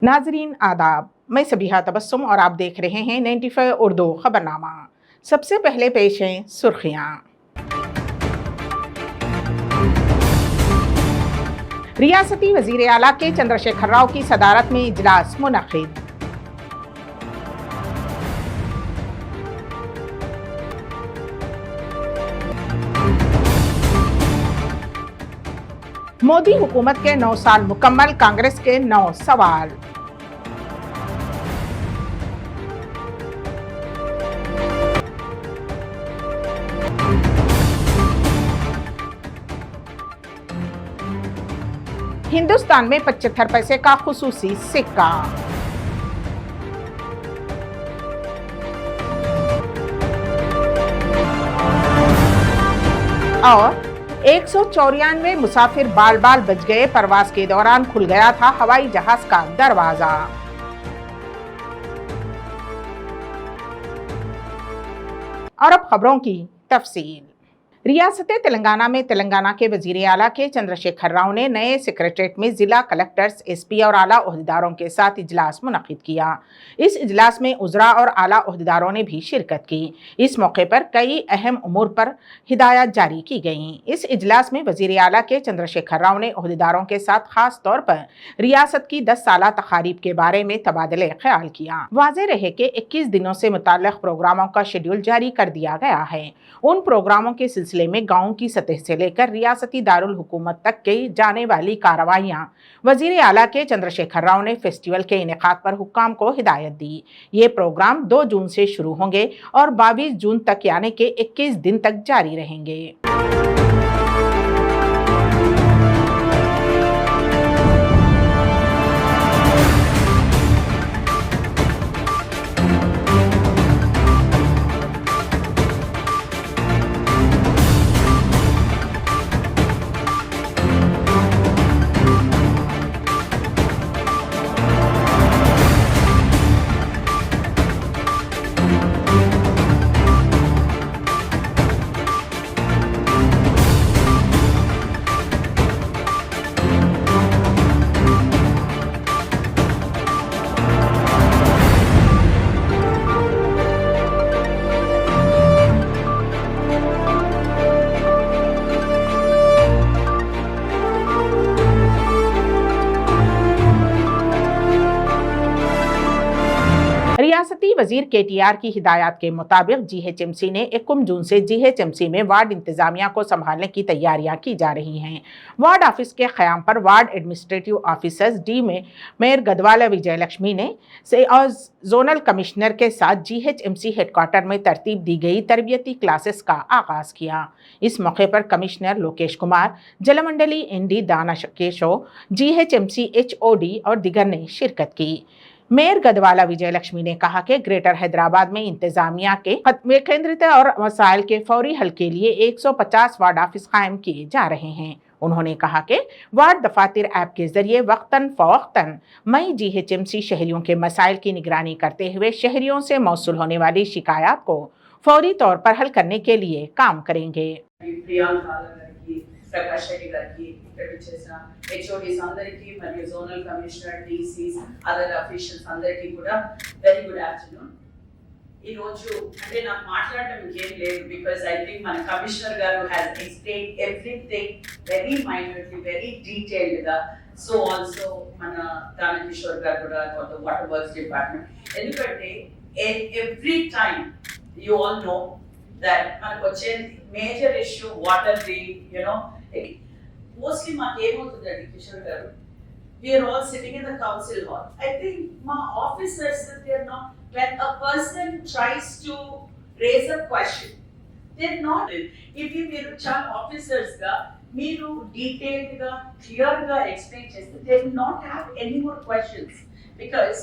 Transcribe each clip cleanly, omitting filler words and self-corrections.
नाजरीन आदाब, मैं सबिहा तबस्सुम और आप देख रहे हैं 95 उर्दू खबरनामा। सबसे पहले पेश हैं सुर्खियां। रियासती वजीर आला के चंद्रशेखर राव की सदारत में इजलास मुनक्किद। मोदी हुकूमत के 9 साल मुकम्मल, कांग्रेस के 9 सवाल। हिंदुस्तान में 75 पैसे का खुसूसी सिक्का। और 194 मुसाफिर बाल बाल बच गए, परवाज के दौरान खुल गया था हवाई जहाज का दरवाजा। और अब खबरों की तफसील। रियासत तेलंगाना में तेलंगाना के वजीर आला के चंद्रशेखर राव ने नए सेक्रेटरीट में जिला कलेक्टर्स, एसपी और आला ओहदेदारों के साथ इजलास मुनक्किद किया। इस इजलास में उजरा और आला ओहदेदारों ने भी शिरकत की। इस मौके पर कई अहम उमूर पर हिदायत जारी की गईं। इस इजलास में वजीर आला के चंद्रशेखर राव ने ओहदेदारों के साथ खास तौर पर रियासत की 10 साला तकारीब के बारे में तबादले ख्याल किया। वाज़ेह रहे कि 21 दिनों से मुताल्लिक़ प्रोग्रामों का शेड्यूल जारी कर दिया गया है। उन प्रोग्रामों के सिलसिले में गाँव की सतह से लेकर रियासती दारुल हुकूमत तक की जाने वाली कार्रवाइयाँ वजीर आला के चंद्रशेखर राव ने फेस्टिवल के इनेकाद पर हुक्काम को हिदायत दी। ये प्रोग्राम 2 जून से शुरू होंगे और 22 जून तक यानी कि 21 दिन तक जारी रहेंगे। रियासती वजीर KTR की हिदायत के मुताबिक GHMC ने 21 जून से GHMC में वार्ड इंतजामिया को संभालने की तैयारियां की जा रही हैं। वार्ड ऑफिस के क़याम पर वार्ड एडमिनिस्ट्रेटिव ऑफिसर्स डी में मेयर गदवाला विजय लक्ष्मी ने और जोनल कमिश्नर के साथ GHMC हेडक्वार्टर में तरतीब दी गई तरबियती क्लासेस का आगाज किया। इस मौके पर कमिश्नर लोकेश कुमार, जलमंडली ND दाना केशो, GHMC HOD और दिगर ने शिरकत की। मेयर गदवाला विजय लक्ष्मी ने कहा कि ग्रेटर हैदराबाद में इंतजामिया के केंद्रित और मसाइल के फौरी हल के लिए 150 वार्ड ऑफिस कायम किए जा रहे हैं। उन्होंने कहा कि वार्ड दफातर ऐप के जरिए वक्तन फवक्तन मई GHMC शहरियों के मसाइल की निगरानी करते हुए शहरियों से मौसूल होने वाली शिकायत को फौरी तौर पर हल करने के लिए काम करेंगे। ప్రకాష్ రెడ్డి గారికి ఇక్కడ వచ్చేసిన HODs అందరికీ మరియు zonal commissioner, DCs, other officials అందరికీ కూడా వెరీ గుడ్ ఆఫ్టర్నూన్. ఈ రోజు అంటే నాకు మాట్లాడడం ఇంకేం లేదు, బికాజ్ ఐ థింక్ మన కమిషనర్ గారు has explained everything very minutely, very detailed గా. సో ఆల్సో మన దాన కిషోర్ గారు కూడా వాటర్ వర్క్స్ డిపార్ట్మెంట్, ఎందుకంటే every time you all know that మనకు వచ్చే major issue water the mostly మా ఏమవుతుందండి కిషోర్ గారు, we are all sitting in the council hall. I think మా officers, they are not, when a person tries to raise a question, they're not, if you మీరు చాలా officers గా మీరు detailed గా clear గా ఎక్స్ప్లెయిన్ చేస్తే they will not have any more questions, because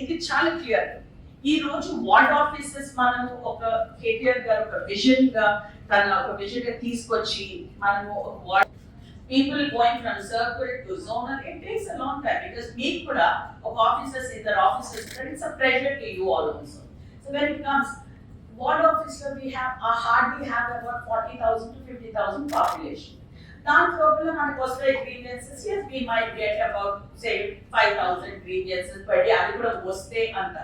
ఇది చాలా క్లియర్. ఈ రోజు వార్డ్ ఆఫీసెస్ మనము ఒక KTR గారు ఒక విజన్ గా తన ఒక విజన్ గా తీసుకొచ్చి మనము ఒక ward people going from circle to zonal, it takes a long time, because మీకు కూడా ఒక ఆఫీసర్స్ ఇద్దరు officers it's a pressure to you all also. So when it comes ward officer, we have hardly have about 40,000 to 50,000 population. దాంట్లో మనకు వస్తాయి grievances. yes, we might get about say 5,000 grievances per day. అది కూడా వస్తే అంత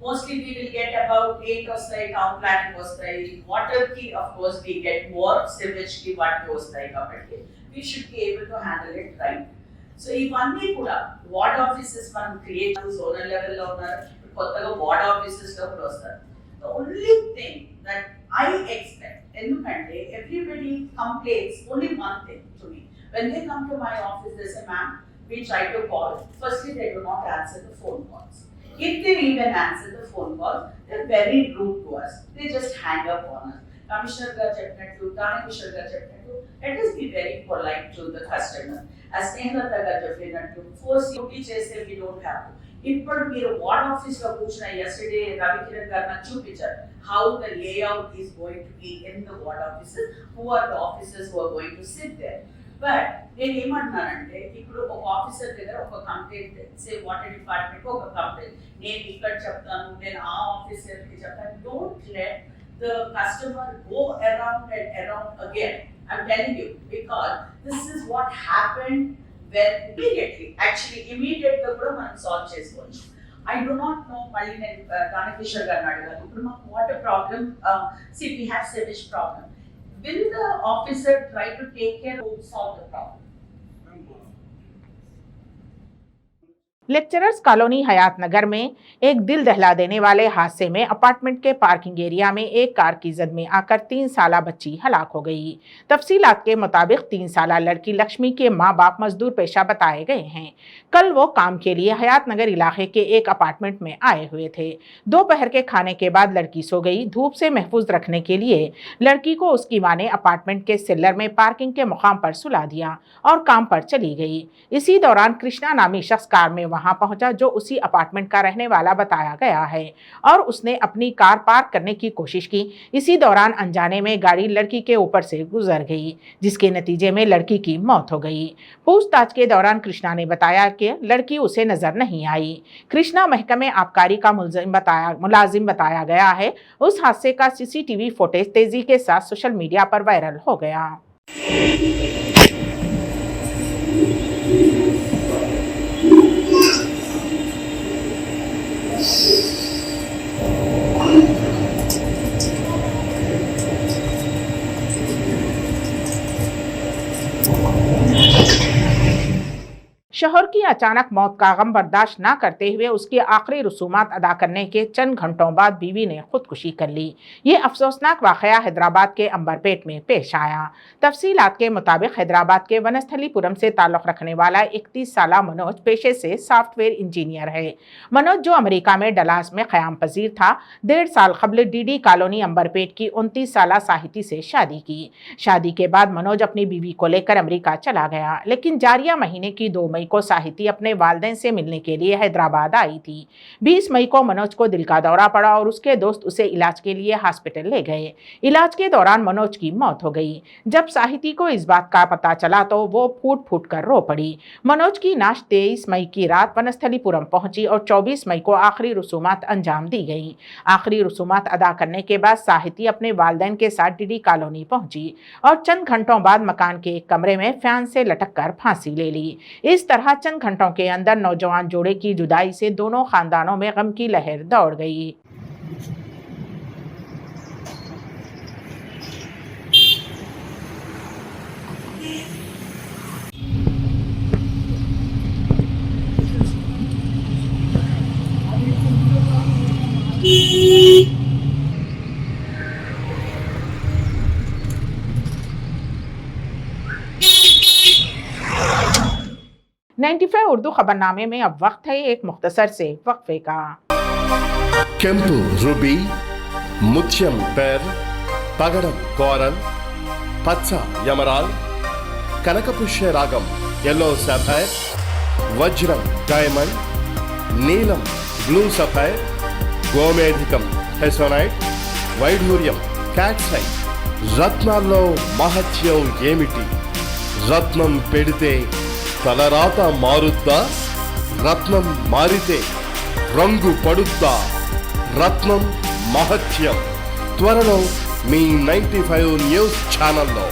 mostly we will get about 8 వస్తాయి, town planning వస్తాయి, water కి of course we get more, sewage కి వాటికి వస్తాయి. కాబట్టి we should be able to handle it right. So ఇవన్నీ కూడా వార్డ్ ఆఫీసెస్ మనం క్రియేట్ జోనల్ లెవెల్లో ఉన్నారు, కొత్తగా వార్డ్ ఆఫీసెస్ లో కూడా వస్తారు. The only thing that I expect, ఎందుకంటే everybody complains only one thing to me. When they come to my office, they say, ma'am, we try to call. Firstly, they do not answer the phone calls. If they even answer the phone calls, they're very rude to us. They just hang up on us. Commissioner garu cheppinattu, Thane Kishore garu cheppinattu, let us be very polite to the customer. As Snehalata garu cheppinattu, force duty chese we don't have to. ఇప్పుడు మీరు ward office లో కూర్చున్న yesterday Ravikiran గారు నాకు చూపించారు how the layout is going to be in the ward offices, who are the officers who are going to sit there. But నేను ఏమంటున్నానంటే ఇప్పుడు ఒక ఆఫీసర్ దగ్గర ఒక కంప్లైంట్, సే వాటర్ డిపార్ట్మెంట్ ఒక కంప్లైంట్, నేను ఇక్కడ చెప్తాను, నేను ఆ ఆఫీసర్ కి చెప్తాను. Don't let the customer go around and around again. I'm telling you, because this is what happened when immediately కూడా మనం సాల్వ్ చేసుకోవచ్చు. I do not know, మళ్ళీ నేను Thane Kishore గారిని అడిగాను, ఇప్పుడు మాకు water problem, see we have sewage problem. Will the officer try to take care to solve the problem? Lecturers colony Hayat Nagar में एक दिल दहला देने वाले हादसे में अपार्टमेंट के पार्किंग एरिया में एक कार की जद में आकर 3 साला बच्ची हलाक हो गई। तफसीलात के मुताबिक 3 साला लड़की लक्ष्मी के माँ बाप मजदूर पेशा बताए गए हैं। कल वो काम के लिए हयात नगर इलाके के एक अपार्टमेंट में आए हुए थे। दोपहर के खाने के बाद लड़की सो गई। धूप से महफूज रखने के लिए लड़की को उसकी माँ ने अपार्टमेंट के सेलर में पार्किंग के मुकाम पर सुला दिया और काम पर चली गई। इसी दौरान कृष्णा नामी शख्स कार में वहां पहुंचा, जो उसी अपार्टमेंट का रहने वाला बताया गया है, और उसने अपनी कार पार्क करने की कोशिश की। इसी दौरान अनजाने में गाड़ी लड़की के ऊपर से गुजर गई, जिसके नतीजे में लड़की की मौत हो गई। पूछताछ के दौरान कृष्णा ने बताया कि लड़की उसे नजर नहीं आई। कृष्णा महकमे आबकारी का मुलाजिम बताया गया है। उस हादसे का सीसीटीवी फुटेज तेजी के साथ सोशल मीडिया पर वायरल हो गया। शोहर की अचानक मौत का गम बर्दाश्त न करते हुए उसकी आखिरी रसूमात अदा करने के चंद घंटों बाद बीवी ने खुदकुशी कर ली। ये अफसोसनाक वाकया हैदराबाद के अंबरपेट में पेश आया। तफसीलात के मुताबिक हैदराबाद के वनस्थलीपुरम से ताल्लुक़ रखने वाला 31 साला मनोज पेशे से सॉफ्टवेयर इंजीनियर है। मनोज, जो अमेरिका में डलास में क़याम पजीर था, 1.5 साल कबल डीडी कॉलोनी अंबरपेट की 29 साला साहिती से शादी की। शादी के बाद मनोज अपनी बीवी को लेकर अमेरिका चला गया, लेकिन जारिया महीने की 2 मई को साहिती अपने वालिदैन से मिलने के लिए हैदराबाद आई थी। 20 मई को मनोज को दिल का दौरा पड़ा और उसके दोस्त उसे इलाज के लिए हॉस्पिटल ले गए। इलाज के दौरान मनोज की मौत हो गई। जब साहिती को इस बात का पता चला तो वो फूट फूट कर रो पड़ी। मनोज की नाश 23 मई की रात वनस्थलीपुरम पहुंची और 24 मई को आखिरी रसूमात अंजाम दी गई। आखिरी रसूमात अदा करने के बाद साहिती अपने वालिदैन के साथ डीडी कॉलोनी पहुंची और चंद घंटों बाद मकान के एक कमरे में फैन से लटक कर फांसी ले ली। इस तरह चंद घंटों के अंदर नौजवान जोड़े की जुदाई से दोनों खानदानों में गम की लहर दौड़ गई। उर्दू खबरनामे में अब वक्त है एक मुख्तसर से वक्फे का। ಕೆಂಪು ರುಬಿ, ಮುತ್ಯಂ ಪೆರ್, పగడం కోరల్, పచ్చ యమరాల్, కనకపుష్య రాగం ఎల్లో సఫైర్, వజ్రం డైమండ్, నీలం బ్లూ సఫైర్, గోమేధికం హెసోనైట్, వైఢూర్యం క్యాట్సై. రత్నాల్లో మహత్యం ఏమిటి? రత్నం పెడితే తలరాత మారుద్దా? రత్నం మారితే రంగు పడుద్దా? రత్నం మహత్యం త్వరలో మీ 95 న్యూస్ ఛానల్లో.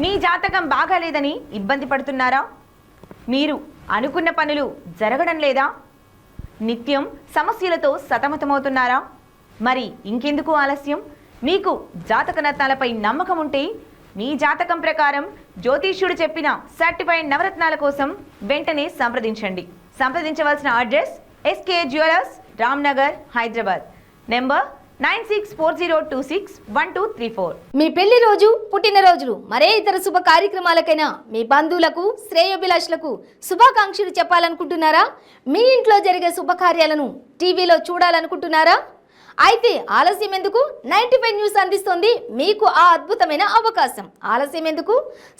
మీ జాతకం బాగాలేదని ఇబ్బంది పడుతున్నారా? మీరు అనుకున్న పనులు జరగడం లేదా? నిత్యం సమస్యలతో సతమతమవుతున్నారా? మరి ఇంకెందుకు ఆలస్యం? మీకు జాతక రత్నాలపై నమ్మకం ఉంటే మీ జాతకం ప్రకారం జ్యోతిష్యుడు చెప్పిన సర్టిఫైడ్ నవరత్నాల కోసం వెంటనే సంప్రదించవలసిన address SK jewellers, Ramnagar, Hyderabad. Number 9640261234. మీ పెళ్లి రోజు, పుట్టినరోజులు, మరే ఇతర శుభ కార్యక్రమాలకైనా మీ బంధువులకు, శ్రేయోభిలాషులకు శుభాకాంక్షలు చెప్పాలనుకుంటున్నారా? మీ ఇంట్లో జరిగే శుభకార్యాలను టీవీలో చూడాలనుకుంటున్నారా? అయితే ఆలస్యం ఎందుకు? 95 న్యూస్ అందిస్తుంది మీకు ఆ అద్భుతమైన అవకాశం. ఆలస్యం ఎందుకు?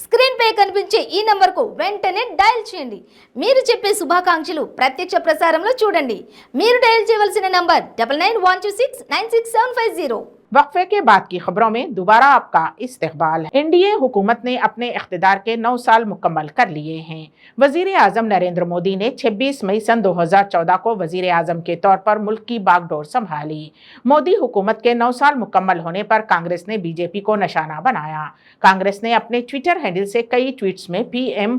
స్క్రీన్ పై కనిపించే ఈ నంబర్కు వెంటనే డయల్ చేయండి. మీరు చెప్పే శుభాకాంక్షలు ప్రత్యక్ష ప్రసారంలో చూడండి. మీరు డయల్ చేయవలసిన నంబర్ 9912696750. वक्फे के बाद की खबरों में दोबारा आपका इस्तकबाल है। एनडीए हुकूमत ने अपने इख्तिदार के 9 साल मुकम्मल कर लिए हैं। वजीर आजम नरेंद्र मोदी ने 26 मई सन 2014 को वजीर आजम के तौर पर मुल्क की बागडोर संभाली। मोदी हुकूमत के 9 साल मुकम्मल होने पर कांग्रेस ने बीजेपी को निशाना बनाया। कांग्रेस ने अपने ट्विटर हैंडल से कई ट्वीट्स में पीएम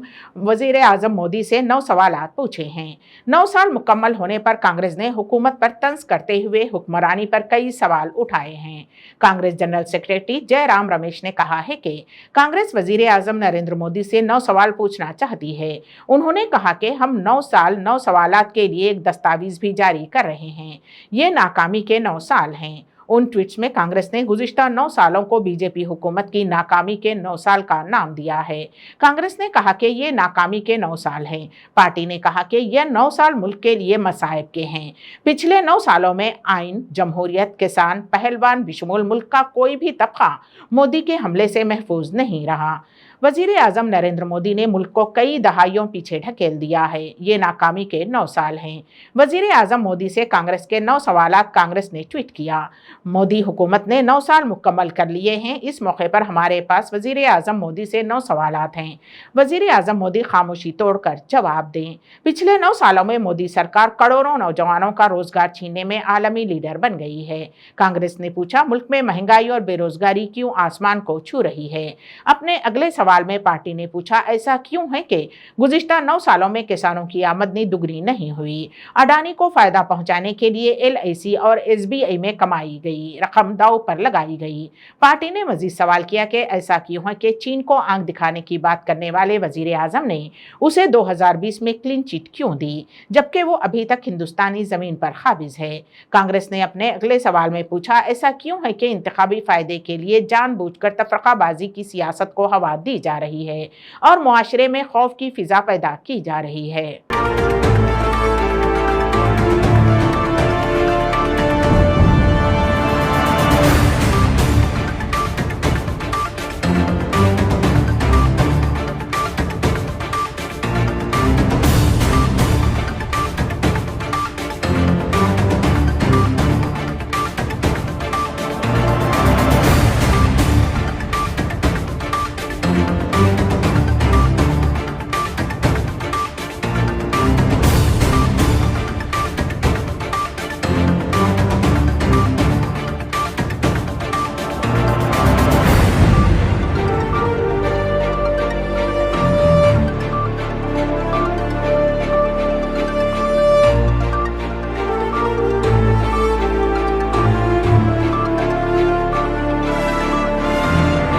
वजीर आजम मोदी से 9 सवालात पूछे हैं। 9 साल मुकम्मल होने पर कांग्रेस ने हुकूमत पर तंज करते हुए हुक्मरानी पर कई सवाल उठाए हैं। कांग्रेस जनरल सेक्रेटरी जयराम रमेश ने कहा है कि कांग्रेस वजीर आजम नरेंद्र मोदी से 9 सवाल पूछना चाहती है। उन्होंने कहा कि हम 9 साल 9 सवालात के लिए एक दस्तावेज भी जारी कर रहे हैं। ये नाकामी के 9 साल हैं। उन ट्वीट्स में कांग्रेस ने गुज़िश्ता 9 सालों को बीजेपी हुकूमत की नाकामी के 9 साल का नाम दिया है। कांग्रेस ने कहा कि ये नाकामी के 9 साल हैं। पार्टी ने कहा कि यह 9 साल मुल्क के लिए मसाइब के हैं। पिछले 9 सालों में आइन, जमहूरियत, किसान, पहलवान बिशमूल मुल्क का कोई भी तबका मोदी के हमले से महफूज नहीं रहा। वजीर आजम नरेंद्र मोदी ने मुल्क को कई दहाइयों पीछे ढकेल दिया है। ये नाकामी के 9 साल हैं। वजीर आजम मोदी से कांग्रेस के 9 सवालात कांग्रेस ने ट्वीट किया। मोदी हुकूमत ने 9 साल मुकम्मल कर लिए हैं। इस मौके पर हमारे पास वजीर आजम मोदी से 9 सवालात हैं। वजीर आजम मोदी खामोशी तोड़कर जवाब दें। पिछले 9 सालों में मोदी सरकार करोड़ों नौजवानों का रोजगार छीनने में आलमी लीडर बन गई है। कांग्रेस ने पूछा, मुल्क में महंगाई और बेरोजगारी क्यों आसमान को छू रही है? अपने अगले सवाल में पार्टी ने पूछा, ऐसा क्यों है कि गुज़िश्ता 9 सालों में किसानों की आमदनी दुगनी नहीं हुई? अडानी को फायदा पहुंचाने के लिए LIC और SBI में कमाई गई रकम दांव पर लगाई गई। पार्टी ने मजीद सवाल किया कि ऐसा क्यों है कि चीन को आंख दिखाने की बात करने वाले वजीर आजम ने उसे 2020 में क्लीन चिट क्यों दी, जबकि वो अभी तक हिंदुस्तानी जमीन पर काबिज है? कांग्रेस ने अपने अगले सवाल में पूछा, ऐसा क्यों है कि इंतखाबी फायदे के लिए जानबूझकर तफरकाबाजी की सियासत को हवा दी जा रही है और मुआशरे में खौफ की फिजा पैदा की जा रही है।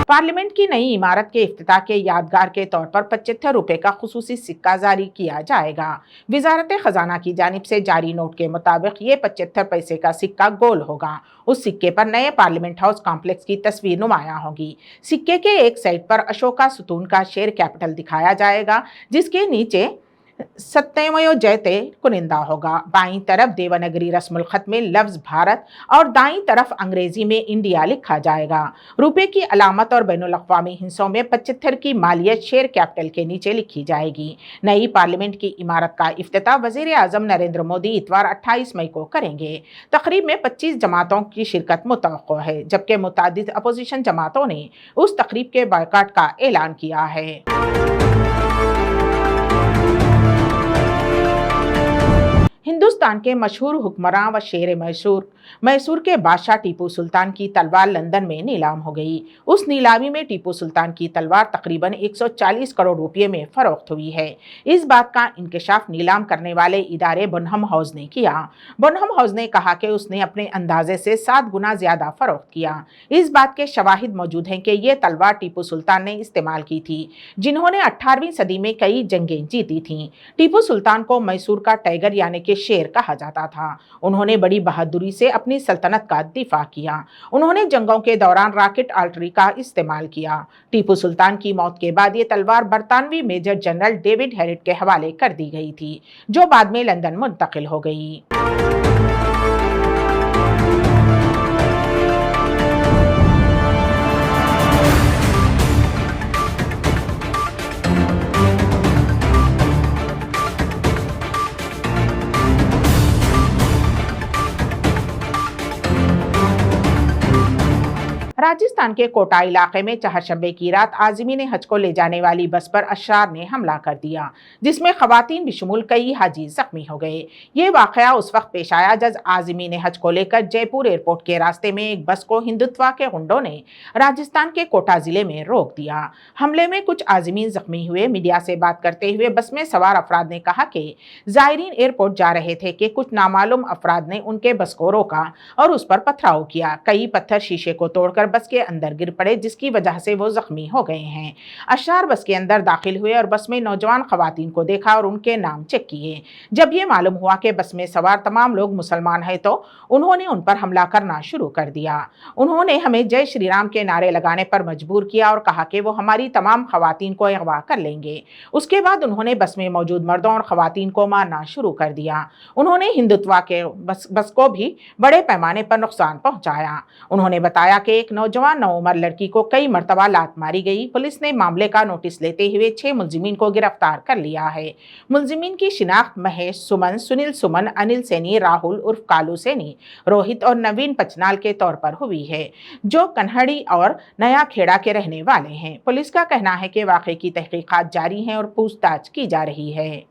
पार्लियामेंट की नई इमारत के इफ्तिताह के यादगार के तौर पर 75 रुपए का खुसूसी सिक्का जारी किया जाएगा। वजारत खजाना की जानिब से जारी नोट के मुताबिक ये 75 पैसे का सिक्का गोल होगा। उस सिक्के पर नए पार्लियामेंट हाउस कॉम्प्लेक्स की तस्वीर नुमाया होगी। सिक्के के एक साइड पर अशोका सुतून का शेर कैपिटल दिखाया जाएगा, जिसके नीचे सत्यमयो जयते कुनिंदा होगा। बाईं तरफ देवनागरी रस्मुल खत में लफ्ज भारत और दाईं तरफ अंग्रेजी में इंडिया लिखा जाएगा। रुपए की अलामत और बैनुल अक़वामी हिस्सों में 75 की मालियत शेयर कैपिटल के नीचे लिखी जाएगी। नई पार्लियामेंट की इमारत का इफ्तिताह वज़ीर आज़म नरेंद्र मोदी इतवार 28 मई को करेंगे। तकरीब में 25 जमातों की शिरकत मुतवक्को है, जबकि मुतादिद अपोजिशन जमातों ने उस तकरीब के बायकाट का ऐलान किया है। हिंदू हिंदुस्तान के मशहूर हुक्मरान व शेर मैसूर के बादशाह टीपू सुल्तान की तलवार लंदन में नीलाम हो गई। उस नीलामी में टीपू सुल्तान की तलवार तकरीबन 140 करोड़ रुपये में फरोख्त हुई है। इस बात का इंकशाफ नीलाम करने वाले इदारे बनहम हाउस ने किया। बनहम हाउस ने कहा कि उसने अपने अंदाजे से 7 गुना ज्यादा फरोख्त किया। इस बात के शवाहिद मौजूद हैं कि ये तलवार टीपू सुल्तान ने इस्तेमाल की थी, जिन्होंने 18वीं सदी में कई जंगें जीती थीं। टीपू सुल्तान को मैसूर का टाइगर यानी कि शेर कहा जाता था। उन्होंने बड़ी बहादुरी से अपनी सल्तनत का दिफा किया। उन्होंने जंगों के दौरान रॉकेट आर्टरी का इस्तेमाल किया। टीपू सुल्तान की मौत के बाद ये तलवार बरतानवी मेजर जनरल डेविड हेरिट के हवाले कर दी गई थी, जो बाद में लंदन मुंतकिल हो गई। राजस्थान के कोटा इलाके में चहरशब्बे की रात आज़मीन हज को ले जाने वाली बस पर अशरार ने हमला कर दिया, जिसमें खवातीन बिशुमुल कई हाजी जख्मी हो गए। ये वाकया उस वक्त पेश आया जब आज़मीन हज को लेकर जयपुर एयरपोर्ट के रास्ते में एक बस को हिंदुत्वा के गुंडों ने राजस्थान के कोटा जिले में रोक दिया। हमले में कुछ आज़मीन जख्मी हुए। मीडिया से बात करते हुए बस में सवार अफराद ने कहा कि ज़ायरीन एयरपोर्ट जा रहे थे कि कुछ नामालूम अफराद ने उनके बस को रोका और उस पर पथराव किया। कई पत्थर शीशे को तोड़कर बस के अंदर गिर पड़े, जिसकी वजह से वो जख्मी हो गए हैं। अशरार बस के अंदर दाखिल हुए और बस में नौजवान खवातीन को देखा और उनके नाम चेक किए। जब ये मालूम हुआ कि बस में सवार तमाम लोग मुसलमान हैं तो उन्होंने उन पर हमला करना शुरू कर दिया। उन्होंने हमें जय श्री राम के नारे लगाने पर मजबूर किया और कहा कि वो हमारी तमाम खवातीन को अगवा कर लेंगे। उसके बाद उन्होंने बस में मौजूद मर्दों और खवातीन को मारना शुरू कर दिया। उन्होंने हिंदुत्वा के बस को भी बड़े पैमाने पर नुकसान पहुंचाया। उन्होंने बताया कि एक नौजवान नौउमर लड़की को कई मरतबा लात मारी गई। पुलिस ने मामले का नोटिस लेते हुए 6 मुलजिमीन को गिरफ्तार कर लिया है। मुलजिमीन की शिनाख्त महेश, सुमन, सुनील सुमन, अनिल सैनी, राहुल उर्फ कालू सैनी, रोहित और नवीन पचनाल के तौर पर हुई है, जो कन्हड़ी और नया खेड़ा के रहने वाले हैं। पुलिस का कहना है कि वाक़े की तहकीकात जारी हैं और पूछताछ की जा रही है।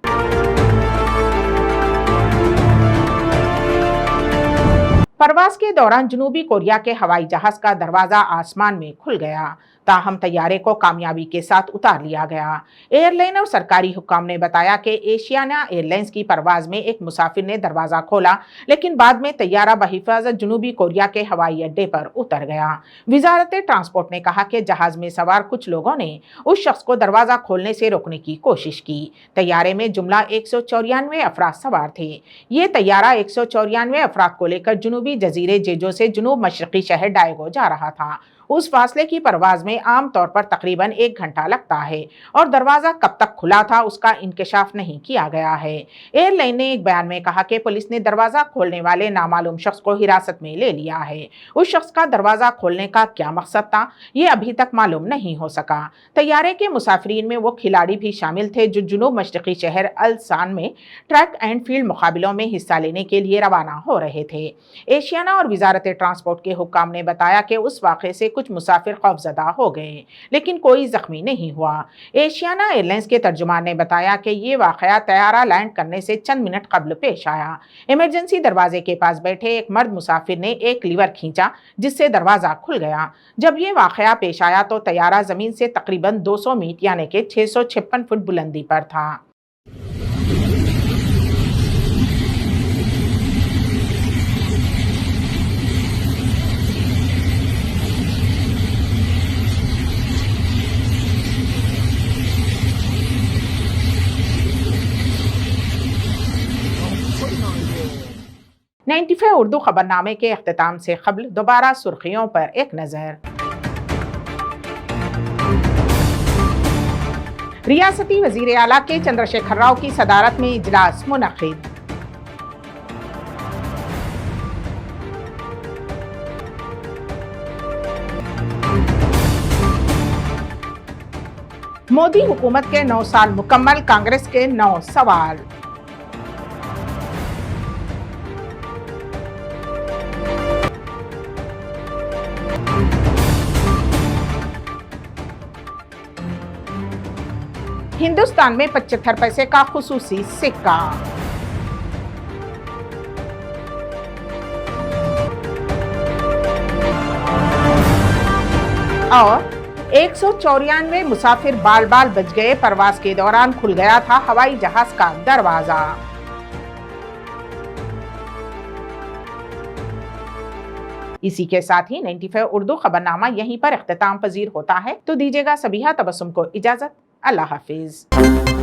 परवाज के दौरान जनूबी कोरिया के हवाई जहाज का दरवाजा आसमान में खुल गया, ताहम तैयारे को कामयाबी के साथ उतार लिया गया। एयरलाइन और सरकारी हुक्काम ने बताया कि एशियाना एयरलाइंस की परवाज में एक मुसाफिर ने दरवाजा खोला, लेकिन बाद में तैयारा बहिफाजत जनूबी कोरिया के हवाई अड्डे पर उतर गया। वजारत ट्रांसपोर्ट ने कहा कि जहाज में सवार कुछ लोगों ने उस शख्स को दरवाजा खोलने से रोकने की कोशिश की। तैयारे में जुमला 194 अफराद सवार थे। ये तैयारा 194 अफराद को लेकर जनूबी जजीरे जेजो से जनूब मशरकी शहर डायगो जा रहा था। उस फासले की परवाज में आम तौर पर तकरीबन 1 घंटा लगता है और दरवाजा कब तक खुला था उसका इंकशाफ नहीं किया गया है। एयरलाइन ने एक बयान में कहा कि पुलिस ने दरवाजा खोलने वाले नामालूम शख्स को हिरासत में ले लिया है। उस शख्स का दरवाजा खोलने का क्या मकसद था, ये अभी तक मालूम नहीं हो सका। तैयारे के मुसाफिरीन में वो खिलाड़ी भी शामिल थे जो जुनूब मशरकी शहर अल-सान में ट्रैक एंड फील्ड मुकाबलों में हिस्सा लेने के लिए रवाना हो रहे थे। एशियाना और वजारत ट्रांसपोर्ट के हुक्काम ने बताया कि उस वाक़े से कुछ मुसाफिर खौफजदा हो गए, लेकिन कोई जख्मी नहीं हुआ। एशियाना एयरलाइंस के तर्जुमान ने बताया कि ये वाकया तैयारा लैंड करने से चंद मिनट कबल पेश आया। इमरजेंसी दरवाजे के पास बैठे एक मर्द मुसाफिर ने एक लीवर खींचा, जिससे दरवाजा खुल गया। जब ये वाकया पेश आया तो तैयारा जमीन से तकरीबन 200 मीट यानी कि 656 फुट बुलंदी पर था। नाइन्टी 95 उर्दू खबरनामे के अख्तिताम से कबल दोबारा सुर्खियों पर एक नज़र। रियासती वज़ीर आला के चंद्रशेखर राव की सदारत में इजलास मुनक़िद। मोदी हुकूमत के 9 साल मुकम्मल, कांग्रेस के 9 सवाल। हिंदुस्तान में 75 पैसे का खुसूसी सिक्का। और 194 मुसाफिर बाल बाल बच गए, परवाज के दौरान खुल गया था हवाई जहाज का दरवाजा। इसी के साथ ही 95 उर्दू खबरनामा यहीं पर इख्तिताम पजीर होता है। तो दीजिएगा सबीहा तबस्सुम को इजाजत। अल्लाह हाफिज।